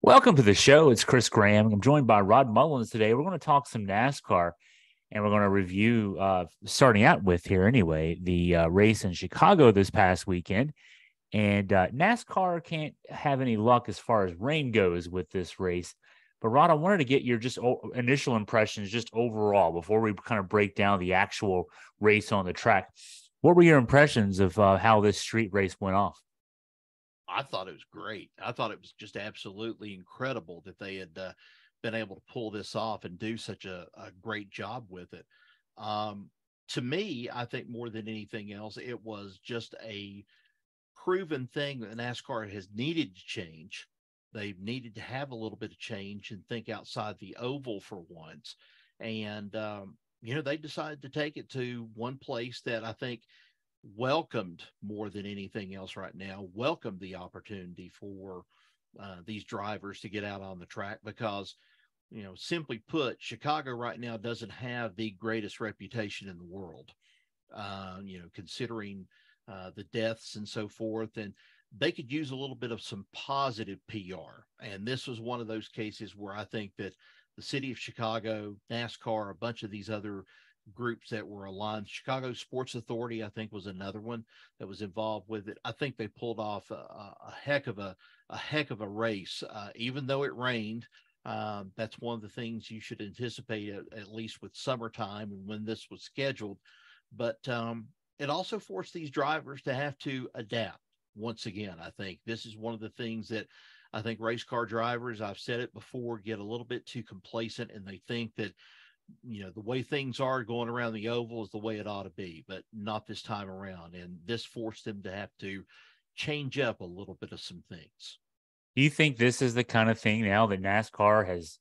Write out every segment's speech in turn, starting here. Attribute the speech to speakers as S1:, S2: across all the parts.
S1: Welcome to the show. It's Chris Graham. I'm joined by Rod Mullins today. We're going to talk some NASCAR and we're going to review, starting out with here anyway, the race in Chicago this past weekend. And NASCAR can't have any luck as far as rain goes with this race. But Rod, I wanted to get your just initial impressions, just overall, before we kind of break down the actual race on the track. What were your impressions of how this street race went off?
S2: I thought it was great. I thought it was just absolutely incredible that they had been able to pull this off and do such a great job with it. To me, I think more than anything else, it was just a proven thing that NASCAR has needed to change. They've needed to have a little bit of change and think outside the oval for once. And, they decided to take it to one place that I think welcomed more than anything else right now, welcomed the opportunity for these drivers to get out on the track because, simply put, Chicago right now doesn't have the greatest reputation in the world, considering the deaths and so forth. And they could use a little bit of some positive PR. And this was one of those cases where I think that the city of Chicago, NASCAR, a bunch of these other groups that were aligned. Chicago Sports Authority, I think, was another one that was involved with it. I think they pulled off a heck of a race, even though it rained. That's one of the things you should anticipate at least with summertime and when this was scheduled. But it also forced these drivers to have to adapt. Once again, I think this is one of the things that I think race car drivers, I've said it before, get a little bit too complacent and they think that the way things are going around the oval is the way it ought to be, but not this time around. And this forced them to have to change up a little bit of some things.
S1: Do you think this is the kind of thing now that NASCAR has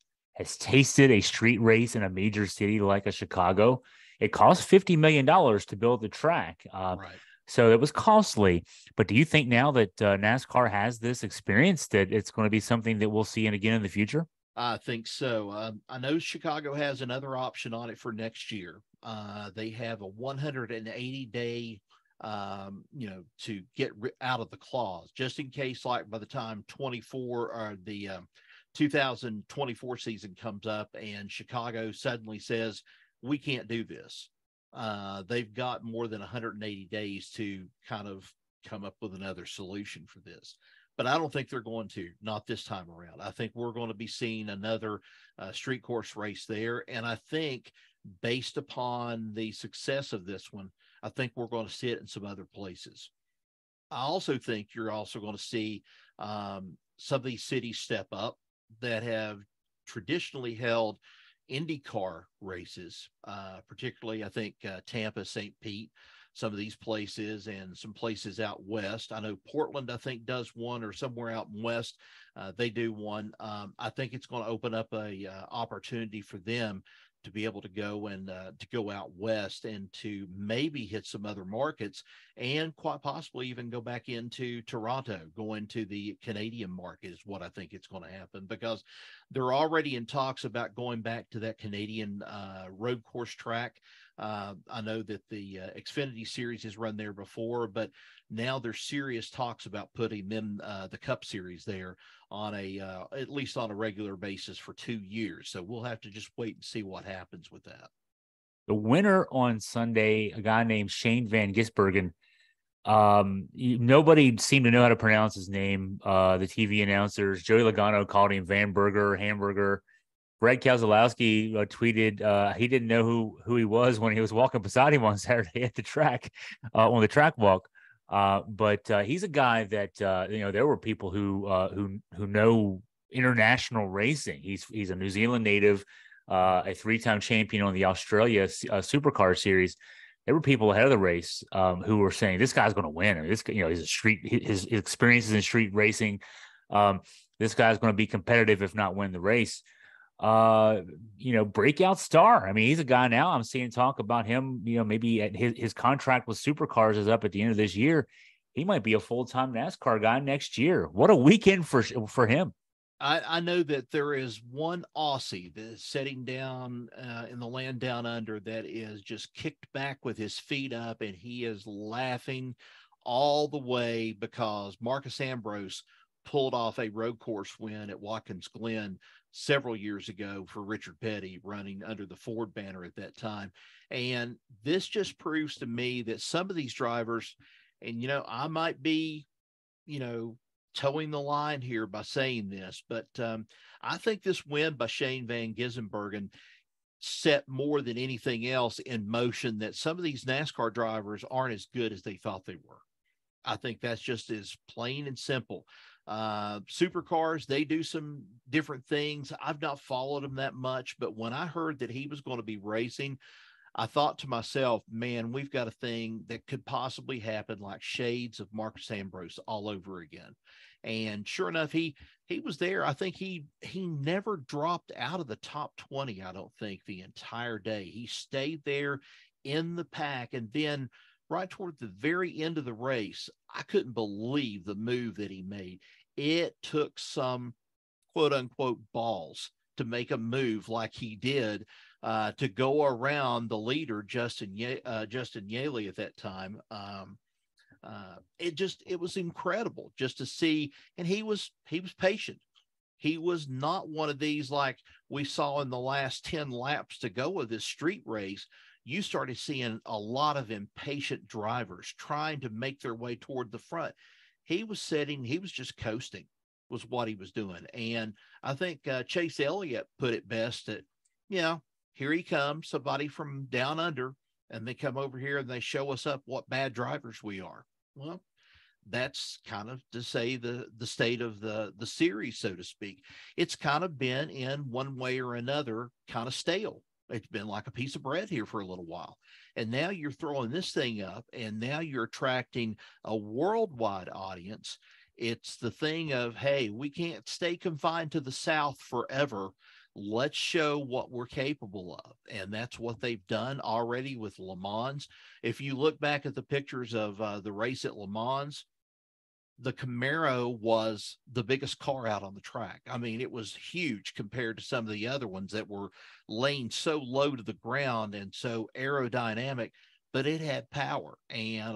S1: tasted a street race in a major city like a Chicago? It cost $50 million to build the track.
S2: Right.
S1: So it was costly. But do you think now that NASCAR has this experience that it's going to be something that we'll see again in the future?
S2: I think so. I know Chicago has another option on it for next year. They have a 180-day, to get out of the clause, just in case, like by the time 24 or the 2024 season comes up and Chicago suddenly says, we can't do this. They've got more than 180 days to kind of come up with another solution for this. But I don't think they're going to, not this time around. I think we're going to be seeing another street course race there. And I think based upon the success of this one, I think we're going to see it in some other places. I also think you're also going to see some of these cities step up that have traditionally held IndyCar races, particularly, I think, Tampa, St. Pete, some of these places and some places out west. I know Portland, I think, does one, or somewhere out in west, they do one. I think it's going to open up a opportunity for them to be able to go and to go out west and to maybe hit some other markets and quite possibly even go back into Toronto, go into the Canadian market is what I think it's going to happen, because they're already in talks about going back to that Canadian road course track. I know that the Xfinity Series has run there before, but now there's serious talks about putting them the Cup Series there on at least on a regular basis for 2 years. So we'll have to just wait and see what happens with that.
S1: The winner on Sunday, a guy named Shane Van Gisbergen. Nobody seemed to know how to pronounce his name. The TV announcers, Joey Logano called him Van Burger, Hamburger. Brad Keselowski tweeted he didn't know who he was when he was walking beside him on Saturday at the track, on the track walk. But he's a guy that there were people who know international racing. He's a New Zealand native, a 3-time champion on the Australia Supercar Series. There were people ahead of the race who were saying this guy's going to win. I mean, his experiences in street racing. This guy's going to be competitive, if not win the race. Breakout star. I mean, he's a guy now I'm seeing talk about him, maybe at his contract with Supercars is up at the end of this year. He might be a full-time NASCAR guy next year. What a weekend for him.
S2: I know that there is one Aussie that is sitting down in the land down under that is just kicked back with his feet up, and he is laughing all the way because Marcus Ambrose pulled off a road course win at Watkins Glen several years ago for Richard Petty, running under the Ford banner at that time. And this just proves to me that some of these drivers, and, I might be, towing the line here by saying this, but I think this win by Shane Van Gisbergen set more than anything else in motion that some of these NASCAR drivers aren't as good as they thought they were. I think that's just as plain and simple. Supercars, they do some different things. I've not followed them that much, but when I heard that he was going to be racing, I thought to myself, man, we've got a thing that could possibly happen like shades of Marcus Ambrose all over again. And sure enough, he was there. I think he never dropped out of the top 20, I don't think, the entire day. He stayed there in the pack. And then right toward the very end of the race, I couldn't believe the move that he made. It took some quote unquote balls to make a move like he did, to go around the leader, Justin Yaley at that time. It was incredible just to see. And he was patient. He was not one of these like we saw in the last 10 laps to go of this street race. You started seeing a lot of impatient drivers trying to make their way toward the front. He was just coasting was what he was doing. And I think Chase Elliott put it best that, here he comes, somebody from down under, and they come over here and they show us up what bad drivers we are. Well, that's kind of to say the state of the series, so to speak. It's kind of been in one way or another kind of stale. It's been like a piece of bread here for a little while. And now you're throwing this thing up, and now you're attracting a worldwide audience. It's the thing of, hey, we can't stay confined to the South forever. Let's show what we're capable of. And that's what they've done already with Le Mans. If you look back at the pictures of the race at Le Mans, the Camaro was the biggest car out on the track. I mean, it was huge compared to some of the other ones that were laying so low to the ground and so aerodynamic, but it had power. And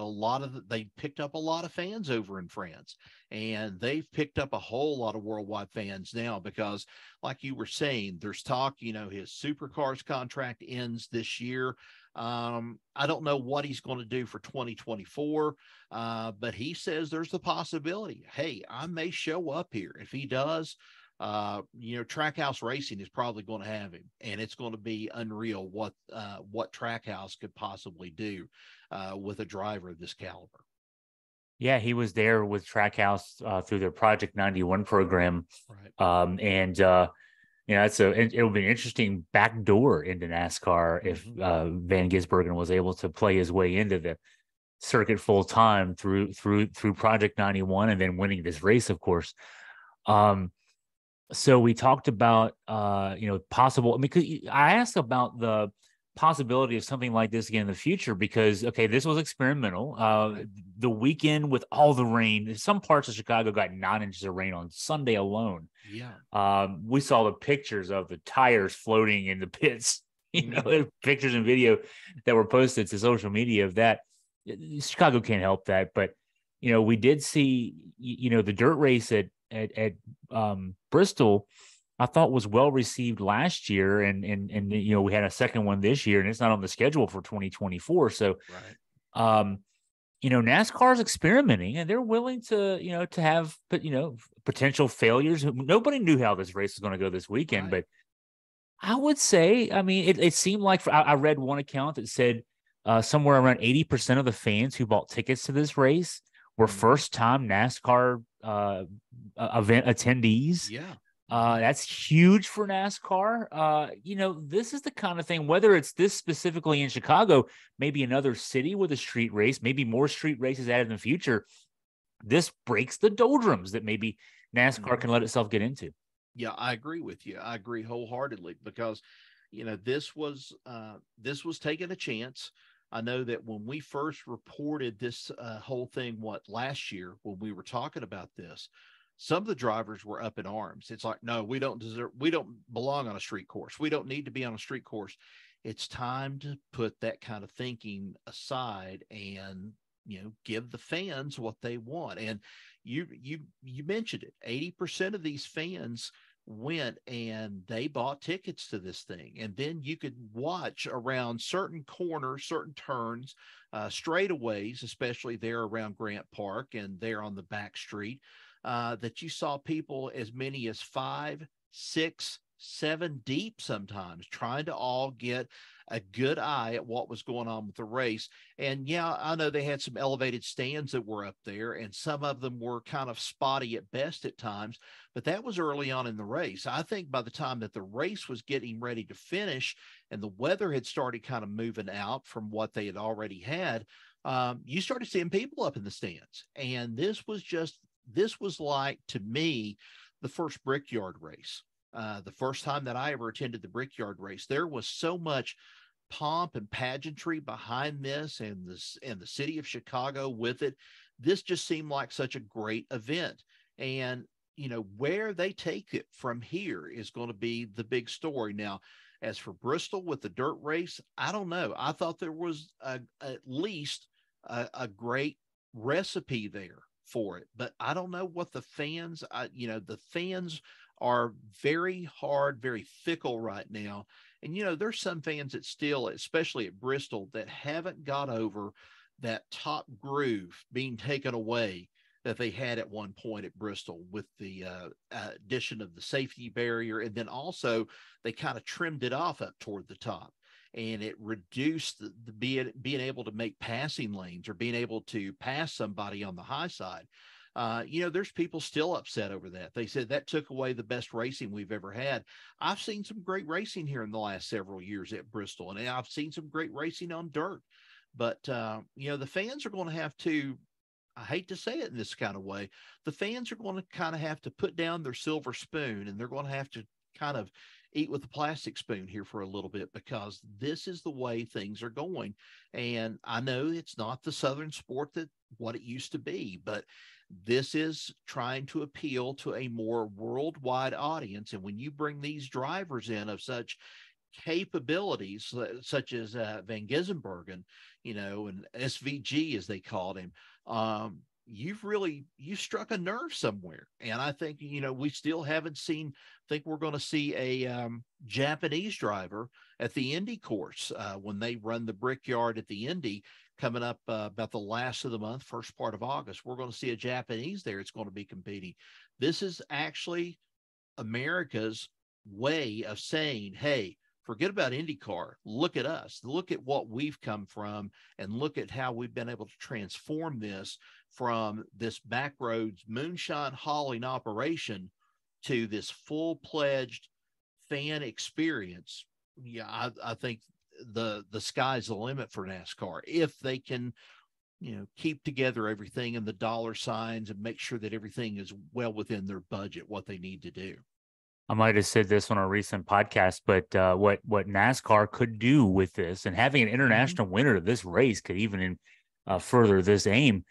S2: they picked up a lot of fans over in France, and they've picked up a whole lot of worldwide fans now because, like you were saying, there's talk, his supercars contract ends this year. I don't know what he's going to do for 2024, but he says there's the possibility, hey, I may show up here. If he does, Trackhouse Racing is probably going to have him, and it's going to be unreal what Trackhouse could possibly do with a driver of this caliber.
S1: Yeah, he was there with Trackhouse through their Project 91 program, right. It'll be an interesting backdoor into NASCAR if Van Gisbergen was able to play his way into the circuit full time through Project 91 and then winning this race, of course. So we talked about possible. I mean, I asked about the possibility of something like this again in the future because, okay, this was experimental. The weekend with all the rain, some parts of Chicago got 9 inches of rain on Sunday alone.
S2: Yeah.
S1: We saw the pictures of the tires floating in the pits, pictures and video that were posted to social media of that. Chicago can't help that. But, we did see, the dirt race at Bristol, I thought was well received last year, and we had a second one this year, and it's not on the schedule for 2024. So, right. NASCAR's experimenting, and they're willing to to have potential failures. Nobody knew how this race was going to go this weekend, right. But I would say, I mean, it seemed like I read one account that said somewhere around 80% of the fans who bought tickets to this race were first-time NASCAR event attendees.
S2: Yeah.
S1: That's huge for NASCAR. This is the kind of thing, whether it's this specifically in Chicago, maybe another city with a street race, maybe more street races added in the future. This breaks the doldrums that maybe NASCAR can let itself get into.
S2: Yeah, I agree with you. I agree wholeheartedly because, this was taking a chance. I know that when we first reported this whole thing, last year, when we were talking about this, some of the drivers were up in arms. It's like, no, we don't belong on a street course. We don't need to be on a street course. It's time to put that kind of thinking aside and, give the fans what they want. And, you mentioned it. 80% of these fans went and they bought tickets to this thing, and then you could watch around certain corners, certain turns, straightaways, especially there around Grant Park and there on the back street, that you saw people as many as 5, 6, 7 deep sometimes, trying to all get a good eye at what was going on with the race. And yeah, I know they had some elevated stands that were up there, and some of them were kind of spotty at best at times, but that was early on in the race. I think by the time that the race was getting ready to finish and the weather had started kind of moving out from what they had already had, you started seeing people up in the stands. And this was like, to me, the first Brickyard race. The first time that I ever attended the Brickyard race, there was so much pomp and pageantry behind this, and the city of Chicago with it. This just seemed like such a great event. And, where they take it from here is going to be the big story. Now, as for Bristol with the dirt race, I don't know. I thought there was at least a great recipe there for it, but I don't know what the fans, the fans are very hard, very fickle right now. And, there's some fans that still, especially at Bristol, that haven't got over that top groove being taken away that they had at one point at Bristol with the addition of the safety barrier. And then also they kind of trimmed it off up toward the top, and it reduced the being able to make passing lanes or being able to pass somebody on the high side. There's people still upset over that. They said that took away the best racing we've ever had. I've seen some great racing here in the last several years at Bristol, and I've seen some great racing on dirt. But, the fans are going to have to, I hate to say it in this kind of way, the fans are going to kind of have to put down their silver spoon, and they're going to have to kind of eat with a plastic spoon here for a little bit, because this is the way things are going. And I know it's not the Southern sport that what it used to be, but this is trying to appeal to a more worldwide audience. And when you bring these drivers in of such capabilities, such as Van Gisbergen, and SVG, as they called him, you struck a nerve somewhere. And I think, we still haven't seen, think we're going to see a Japanese driver at the Indy course when they run the Brickyard at the Indy coming up about the last of the month, first part of August. We're going to see a Japanese there. It's going to be competing. This is actually America's way of saying, hey, forget about IndyCar. Look at us. Look at what we've come from, and look at how we've been able to transform this from this backroads moonshine hauling operation to this full-pledged fan experience. Yeah, I think the sky's the limit for NASCAR if they can, keep together everything and the dollar signs and make sure that everything is well within their budget, what they need to do.
S1: I might have said this on a recent podcast, but what NASCAR could do with this, and having an international winner of this race could even further this aim,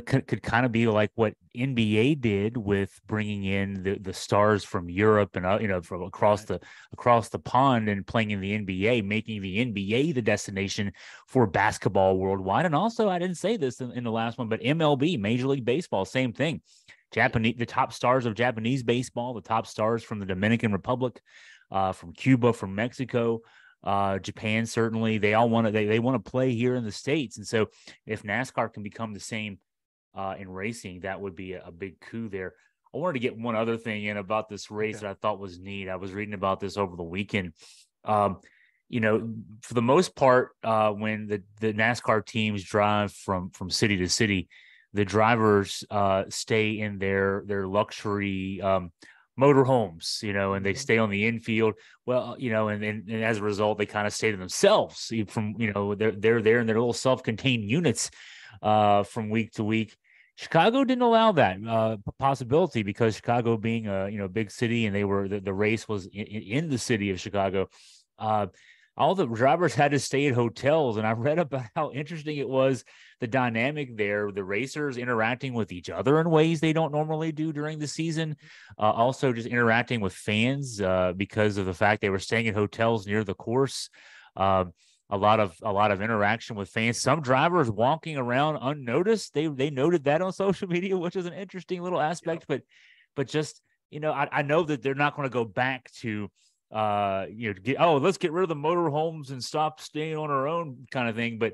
S1: could kind of be like what NBA did with bringing in the stars from Europe and from across the pond and playing in the NBA, making the NBA the destination for basketball worldwide. And also, I didn't say this in the last one, but MLB, Major League Baseball, same thing. The top stars of Japanese baseball, the top stars from the Dominican Republic, from Cuba, from Mexico, Japan, certainly, they all want to they want to play here in the States. And so if NASCAR can become the same in racing, that would be a big coup there. I wanted to get one other thing in about this race that I thought was neat. I was reading about this over the weekend. For the most part, when the NASCAR teams drive from city to city, the drivers stay in their luxury motorhomes, and they stay on the infield. Well, and as a result, they kind of stay to themselves from, they're there in their little self-contained units from week to week. Chicago didn't allow that possibility, because Chicago being a big city, and the race was in the city of Chicago. All the drivers had to stay at hotels, and I read about how interesting it was, the dynamic there, the racers interacting with each other in ways they don't normally do during the season. Also just interacting with fans because of the fact they were staying at hotels near the course. a lot of interaction with fans. Some drivers walking around unnoticed. They noted that on social media, which is an interesting little aspect.
S2: Yep.
S1: But just, I know that they're not going to go back to let's get rid of the motorhomes and stop staying on our own kind of thing. But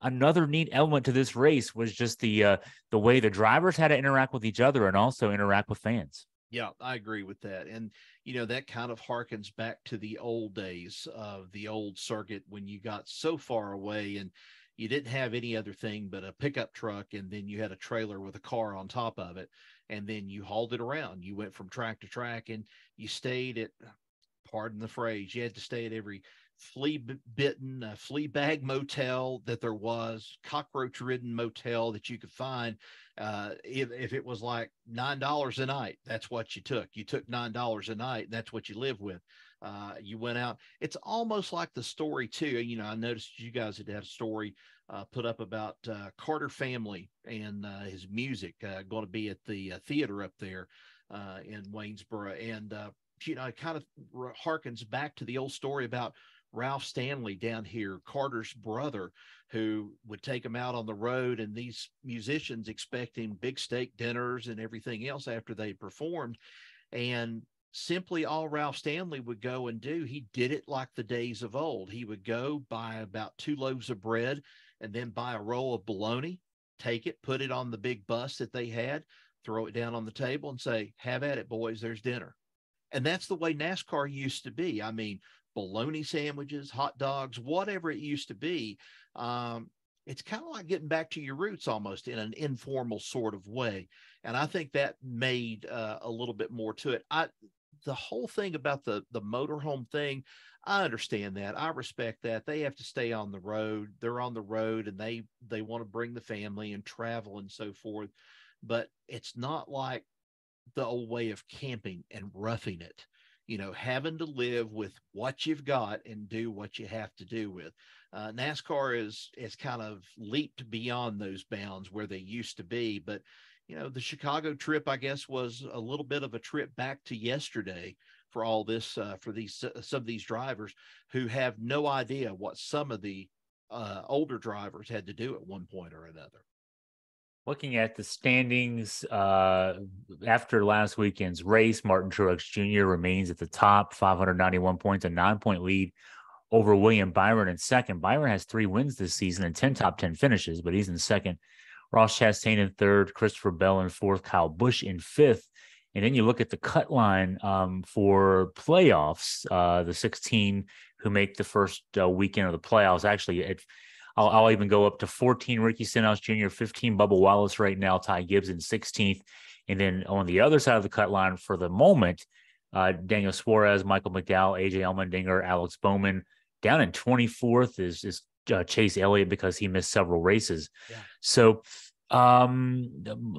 S1: another neat element to this race was just the way the drivers had to interact with each other and also interact with fans.
S2: Yeah, I agree with that. And, that kind of harkens back to the old days of the old circuit when you got so far away and you didn't have any other thing but a pickup truck. And then you had a trailer with a car on top of it. And then you hauled it around. You went from track to track and you stayed at, pardon the phrase, you had to stay at every flea-bitten, flea bag motel that there was, cockroach-ridden motel that you could find. If it was like $9 a night, that's what you took. You took $9 a night. That's what you live with. You went out. It's almost like the story too. I noticed you guys had a story put up about Carter Family and his music going to be at the theater up there in Waynesboro. And, it kind of harkens back to the old story about Ralph Stanley down here, Carter's brother, who would take him out on the road, and these musicians expecting big steak dinners and everything else after they performed. And simply all Ralph Stanley would go and do, he did it like the days of old. He would go buy about 2 loaves of bread and then buy a roll of bologna, take it, put it on the big bus that they had, throw it down on the table and say, "Have at it, boys, there's dinner." And that's the way NASCAR used to be. I mean, bologna sandwiches, hot dogs, whatever it used to be. It's kind of like getting back to your roots almost in an informal sort of way. And I think that made a little bit more to it. The whole thing about the motorhome thing, I understand that. I respect that. They have to stay on the road. They're on the road and they want to bring the family and travel and so forth. But it's not like the old way of camping and roughing it, having to live with what you've got and do what you have to do with. NASCAR is kind of leaped beyond those bounds where they used to be. But, the Chicago trip, I guess, was a little bit of a trip back to yesterday for all this, for some of these drivers who have no idea what some of the older drivers had to do at one point or another.
S1: Looking at the standings after last weekend's race, Martin Truex Jr. remains at the top, 591 points, a 9-point lead over William Byron in second. Byron has 3 wins this season and 10 top 10 finishes, but he's in second. Ross Chastain in third, Christopher Bell in fourth, Kyle Busch in fifth. And then you look at the cut line for playoffs, the 16 who make the first weekend of the playoffs. Actually, I'll even go up to 14, Ricky Stenhouse Jr., 15, Bubba Wallace right now, Ty Gibbs in 16th. And then on the other side of the cut line for the moment, Daniel Suarez, Michael McDowell, AJ Allmendinger, Alex Bowman. Down in 24th is Chase Elliott because he missed several races. Yeah. So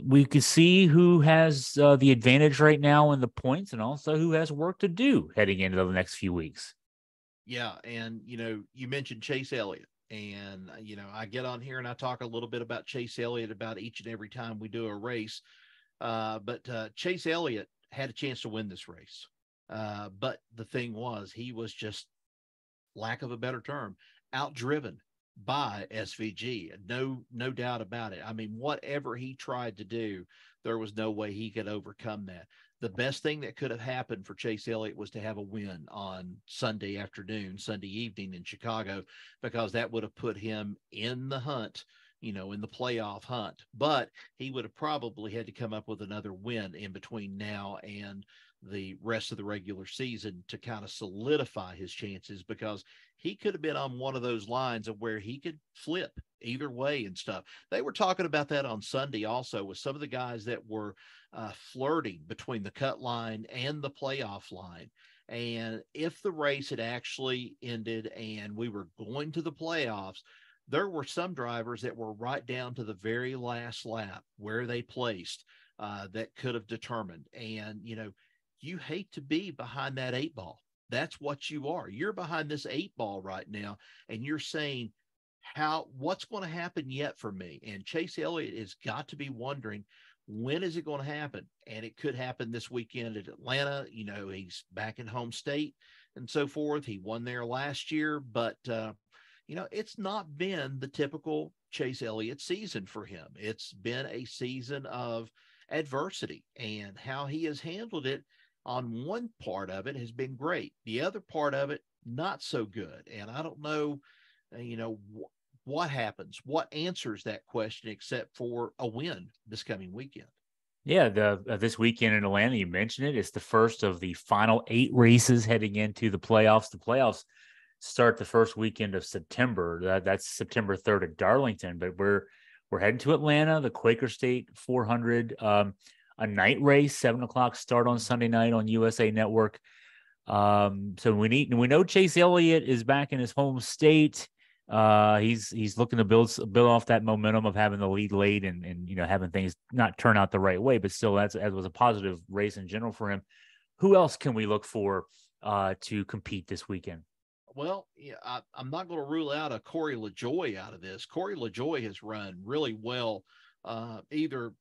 S1: we could see who has the advantage right now in the points and also who has work to do heading into the next few weeks.
S2: Yeah. And, you mentioned Chase Elliott. And, I get on here and I talk a little bit about Chase Elliott about each and every time we do a race. But Chase Elliott had a chance to win this race. But the thing was, he was just, lack of a better term, outdriven by SVG. No doubt about it. I mean, whatever he tried to do, there was no way he could overcome that. The best thing that could have happened for Chase Elliott was to have a win on Sunday evening in Chicago, because that would have put him in the hunt, in the playoff hunt. But he would have probably had to come up with another win in between now and the rest of the regular season to kind of solidify his chances, because he could have been on one of those lines of where he could flip either way and stuff. They were talking about that on Sunday also with some of the guys that were flirting between the cut line and the playoff line. And if the race had actually ended and we were going to the playoffs, there were some drivers that were right down to the very last lap where they placed that could have determined. And, you hate to be behind that 8 ball. That's what you are. You're behind this 8 ball right now. And you're saying, what's going to happen yet for me? And Chase Elliott has got to be wondering, when is it going to happen? And it could happen this weekend at Atlanta. He's back in home state and so forth. He won there last year, but it's not been the typical Chase Elliott season for him. It's been a season of adversity, and how he has handled it on one part of it has been great. The other part of it, not so good. And I don't know, what happens, what answers that question except for a win this coming weekend.
S1: Yeah, the this weekend in Atlanta, you mentioned it. It's the first of the final 8 races heading into the playoffs. The playoffs start the first weekend of September. That's September 3rd at Darlington. But we're heading to Atlanta, the Quaker State 400, a night race, 7 o'clock start on Sunday night on USA Network. So we know Chase Elliott is back in his home state. He's looking to build off that momentum of having the lead late and having things not turn out the right way, but still that was a positive race in general for him. Who else can we look for to compete this weekend?
S2: Well, yeah, I'm not going to rule out a Corey LaJoie out of this. Corey LaJoie has run really well, either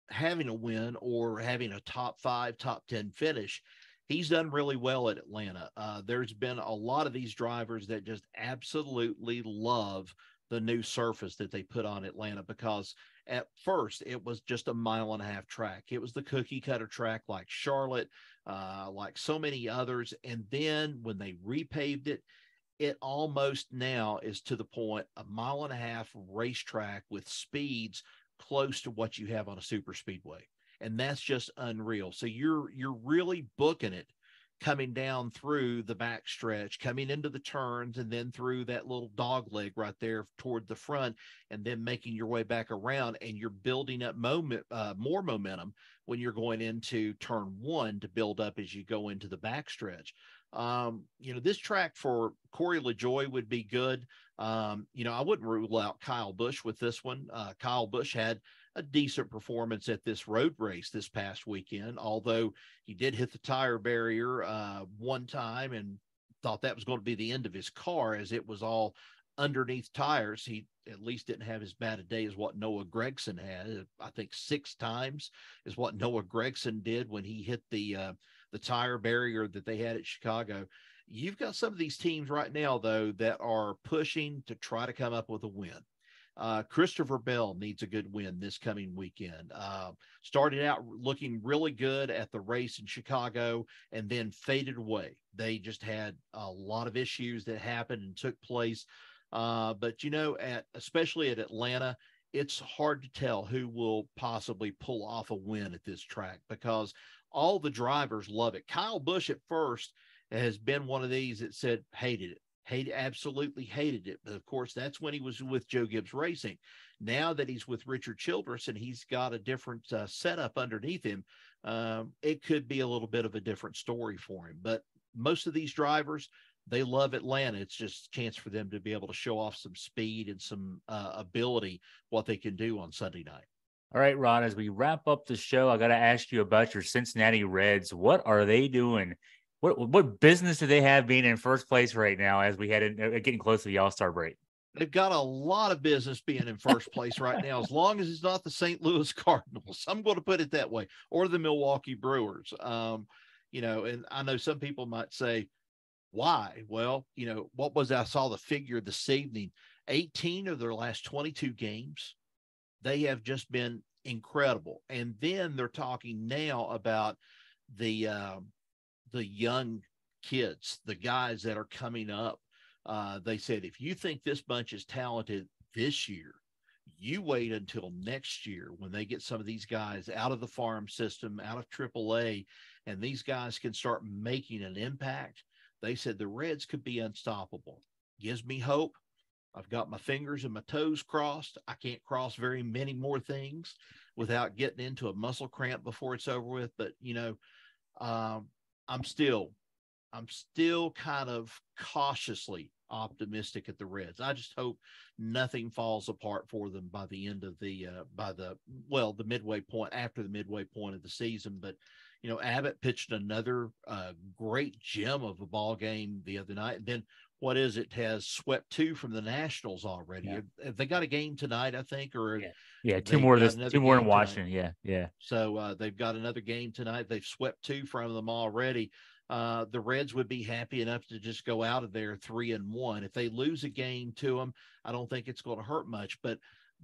S2: having a win or having a top 5, top 10 finish. He's done really well at Atlanta. There's been a lot of these drivers that just absolutely love the new surface that they put on Atlanta, because at first it was just a 1.5-mile track. It was the cookie cutter track like Charlotte, like so many others. And then when they repaved it, it almost now is to the point, a 1.5-mile racetrack with speeds close to what you have on a super speedway. And that's just unreal. So you're really booking it coming down through the backstretch, coming into the turns, and then through that little dog leg right there toward the front, and then making your way back around. And you're building up more momentum when you're going into turn 1 to build up as you go into the backstretch. This track for Corey LaJoie would be good. I wouldn't rule out Kyle Busch with this one. Kyle Busch had a decent performance at this road race this past weekend, although he did hit the tire barrier one time and thought that was going to be the end of his car, as it was all underneath tires. He at least didn't have as bad a day as what Noah Gragson had. I think 6 times is what Noah Gragson did when he hit the tire barrier that they had at Chicago. You've got some of these teams right now, though, that are pushing to try to come up with a win. Christopher Bell needs a good win this coming weekend. Started out looking really good at the race in Chicago and then faded away. They just had a lot of issues that happened and took place. But especially at Atlanta, it's hard to tell who will possibly pull off a win at this track, because all the drivers love it. Kyle Busch at first has been one of these that said hated it. Absolutely hated it. But of course, that's when he was with Joe Gibbs Racing. Now that he's with Richard Childress and he's got a different setup underneath him, it could be a little bit of a different story for him. But most of these drivers, they love Atlanta. It's just a chance for them to be able to show off some speed and some ability, what they can do on Sunday night.
S1: All right, Rod, as we wrap up the show, I got to ask you about your Cincinnati Reds. What are they doing? What business do they have being in first place right now as we head getting close to the All-Star break?
S2: They've got a lot of business being in first place right now, as long as it's not the St. Louis Cardinals. I'm going to put it that way, or the Milwaukee Brewers. And I know some people might say, why? Well, I saw the figure this evening, 18 of their last 22 games, they have just been incredible. And then they're talking now about the young kids, the guys that are coming up. They said, if you think this bunch is talented this year, you wait until next year when they get some of these guys out of the farm system, out of AAA, and these guys can start making an impact. They said the Reds could be unstoppable. Gives me hope. I've got my fingers and my toes crossed. I can't cross very many more things without getting into a muscle cramp before it's over with. But, I'm still kind of cautiously optimistic at the Reds. I just hope nothing falls apart for them by the end of the midway point, after the midway point of the season. But, Abbott pitched another great gem of a ball game the other night. And then has swept 2 from the Nationals already. Yeah. Have they got a game tonight, I think, or
S1: yeah, two more in Washington. Tonight. Yeah.
S2: So they've got another game tonight. They've swept 2 from them already. the Reds would be happy enough to just go out of there 3-1. If they lose a game to them, I don't think it's going to hurt much, but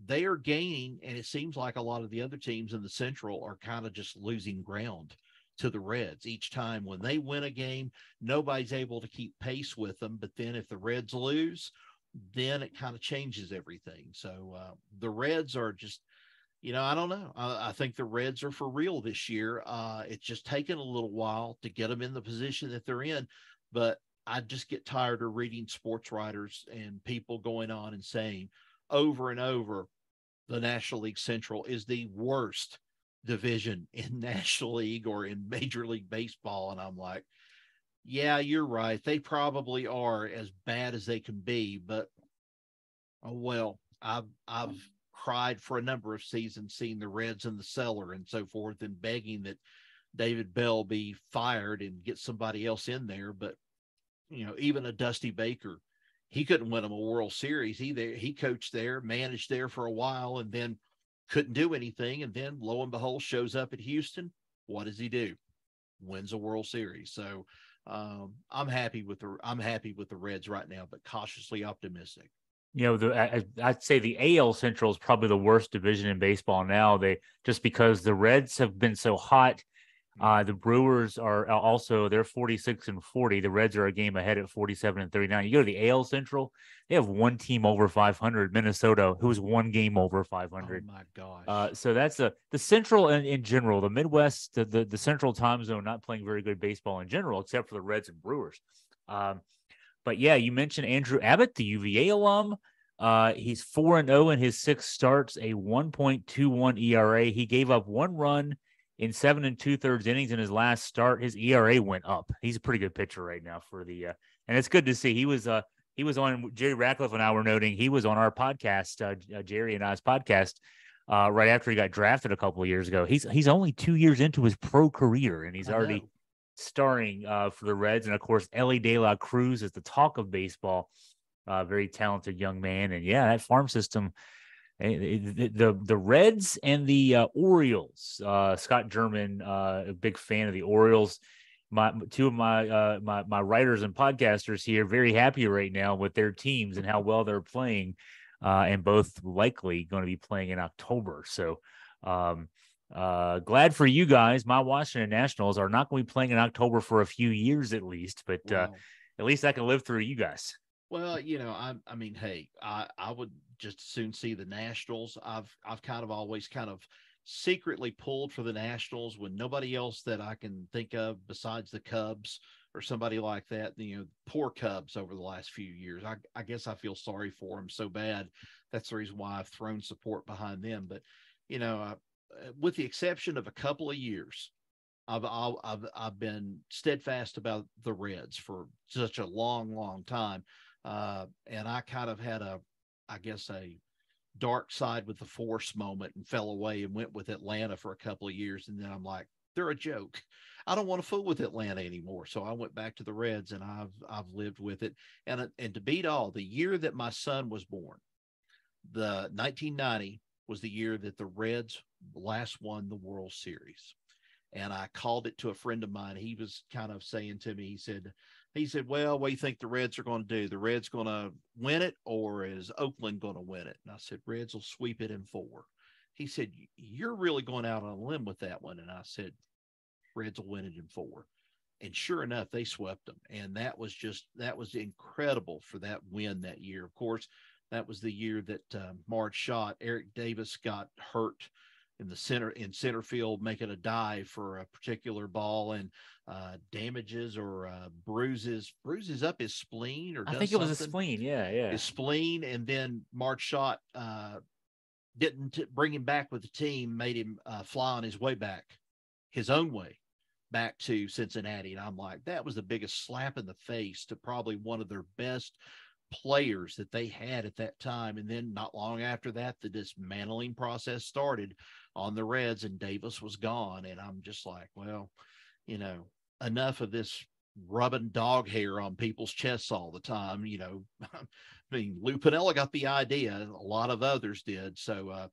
S2: they are gaining. And it seems like a lot of the other teams in the Central are kind of just losing ground to the Reds each time. When they win a game, nobody's able to keep pace with them. But then if the Reds lose, then it kind of changes everything. So the Reds are just, I don't know. I think the Reds are for real this year. It's just taken a little while to get them in the position that they're in, but I just get tired of reading sports writers and people going on and saying over and over, the National League Central is the worst division in National League or in Major League Baseball. And I'm like, yeah, you're right. They probably are as bad as they can be, but oh well. I've cried for a number of seasons seeing the Reds in the cellar and so forth, and begging that David Bell be fired and get somebody else in there. But even a Dusty Baker, he couldn't win them a World Series either. He coached there, managed there for a while, and then couldn't do anything. And then lo and behold, shows up at Houston. What does he do? Wins a World Series. So I'm happy with the Reds right now, but cautiously optimistic.
S1: I'd say the AL Central is probably the worst division in baseball now. Just because the Reds have been so hot. The Brewers are also, they're 46-40. The Reds are a game ahead at 47-39. You go to the AL Central, they have one team over 500, Minnesota, who's one game over 500.
S2: Oh my gosh.
S1: So that's the Central in general, the Midwest, the Central time zone, not playing very good baseball in general, except for the Reds and Brewers. But yeah, you mentioned Andrew Abbott, the UVA alum. He's 4-0 in his 6 starts, a 1.21 ERA. He gave up 1 run in 7 2/3 innings in his last start. His ERA went up. He's a pretty good pitcher right now and it's good to see. He was on, Jerry Ratcliffe and I were noting, he was on our podcast, Jerry and I's podcast, right after he got drafted a couple of years ago. He's only 2 years into his pro career, and he's already starring for the Reds. And of course, Ellie De La Cruz is the talk of baseball. Very talented young man. And yeah, that farm system, the Reds and the Orioles. Scott German, a big fan of the Orioles. Two of my writers and podcasters here, very happy right now with their teams and how well they're playing, and both likely going to be playing in October. So glad for you guys. My Washington Nationals are not going to be playing in October for a few years at least, but at least I can live through you guys.
S2: Well, I mean, hey, I would just as soon see the Nationals. I've kind of always kind of secretly pulled for the Nationals when nobody else that I can think of besides the Cubs or somebody like that. Poor Cubs over the last few years. I guess I feel sorry for them so bad. That's the reason why I've thrown support behind them. But with the exception of a couple of years, I've been steadfast about the Reds for such a long time. And I kind of had a dark side with the Force moment and fell away and went with Atlanta for a couple of years. And then I'm like, they're a joke. I don't want to fool with Atlanta anymore. So I went back to the Reds, and I've lived with it. And to beat all, the year that my son was born, the 1990 was the year that the Reds last won the World Series. And I called it to a friend of mine. He was kind of saying to me, he said, well, what do you think the Reds are going to do? The Reds going to win it, or is Oakland going to win it? And I said, Reds will sweep it in 4. He said, you're really going out on a limb with that one. And I said, Reds will win it in 4. And sure enough, they swept them. And that was incredible for that win that year. Of course, that was the year that Marge Schott, Eric Davis got hurt in center field, making a dive for a particular ball, and damages or bruises up his spleen, or
S1: I think it was a spleen. Yeah.
S2: His spleen. And then Marge Schott didn't bring him back with the team, made him fly on his way back, his own way back to Cincinnati. And I'm like, that was the biggest slap in the face to probably one of their best players that they had at that time. And then not long after that, the dismantling process started on the Reds, and Davis was gone. And I'm just like, well, enough of this rubbing dog hair on people's chests all the time. I mean, Lou Piniella got the idea, and a lot of others did. So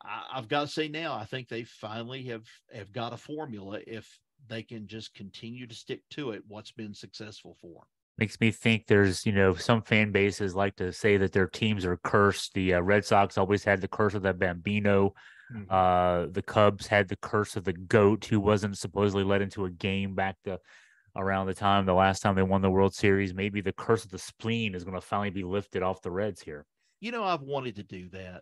S2: I've got to say now, I think they finally have got a formula. If they can just continue to stick to it, what's been successful for them.
S1: Makes me think there's, some fan bases like to say that their teams are cursed. The Red Sox always had the curse of the Bambino. The Cubs had the curse of the GOAT, who wasn't supposedly let into a game back to around the last time they won the World Series. Maybe the curse of the spleen is going to finally be lifted off the Reds here.
S2: I've wanted to do that.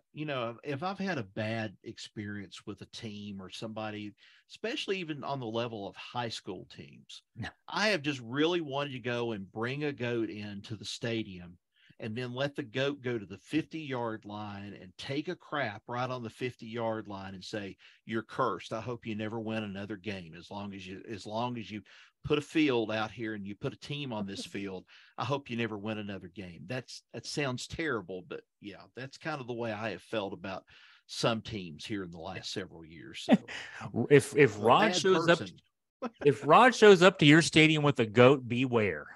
S2: If I've had a bad experience with a team or somebody, especially even on the level of high school teams, I have just really wanted to go and bring a goat into the stadium and then let the goat go to the 50-yard line and take a crap right on the 50-yard line and say, "You're cursed. I hope you never win another game. As long as you put a field out here and you put a team on this field, I hope you never win another game." That sounds terrible, but yeah, that's kind of the way I have felt about some teams here in the last several years. So
S1: if Rod shows up, if Rod shows up to your stadium with a goat, beware.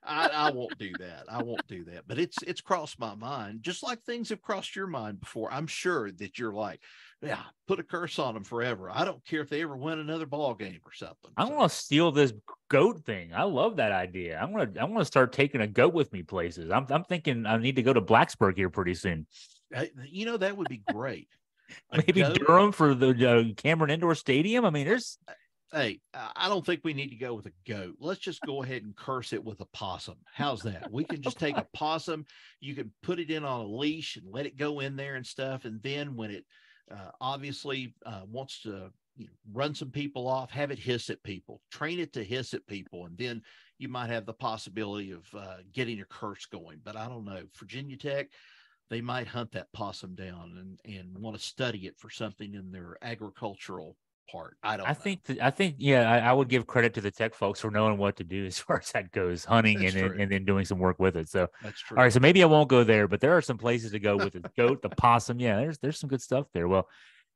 S2: I won't do that. I won't do that. But it's crossed my mind, just like things have crossed your mind before. I'm sure that you're like, yeah, put a curse on them forever. I don't care if they ever win another ball game or something.
S1: I want to steal this goat thing. I love that idea. I'm gonna start taking a goat with me places. I'm thinking I need to go to Blacksburg here pretty soon.
S2: That would be great.
S1: Maybe Durham for the Cameron Indoor Stadium. I mean, there's.
S2: Hey, I don't think we need to go with a goat. Let's just go ahead and curse it with a possum. How's that? We can just take a possum. You can put it in on a leash and let it go in there and stuff. And then when it obviously wants to run some people off, have it hiss at people, train it to hiss at people. And then you might have the possibility of getting a curse going. But I don't know. Virginia Tech, they might hunt that possum down and want to study it for something in their agricultural part. I think,
S1: I would give credit to the Tech folks for knowing what to do as far as that goes, hunting and then doing some work with it. So
S2: that's true.
S1: All right, so maybe I won't go there, but there are some places to go with the goat, the possum. Yeah, there's some good stuff there. Well,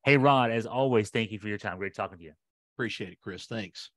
S1: hey Ron, as always, thank you for your time. Great talking to you.
S2: Appreciate it, Chris. Thanks.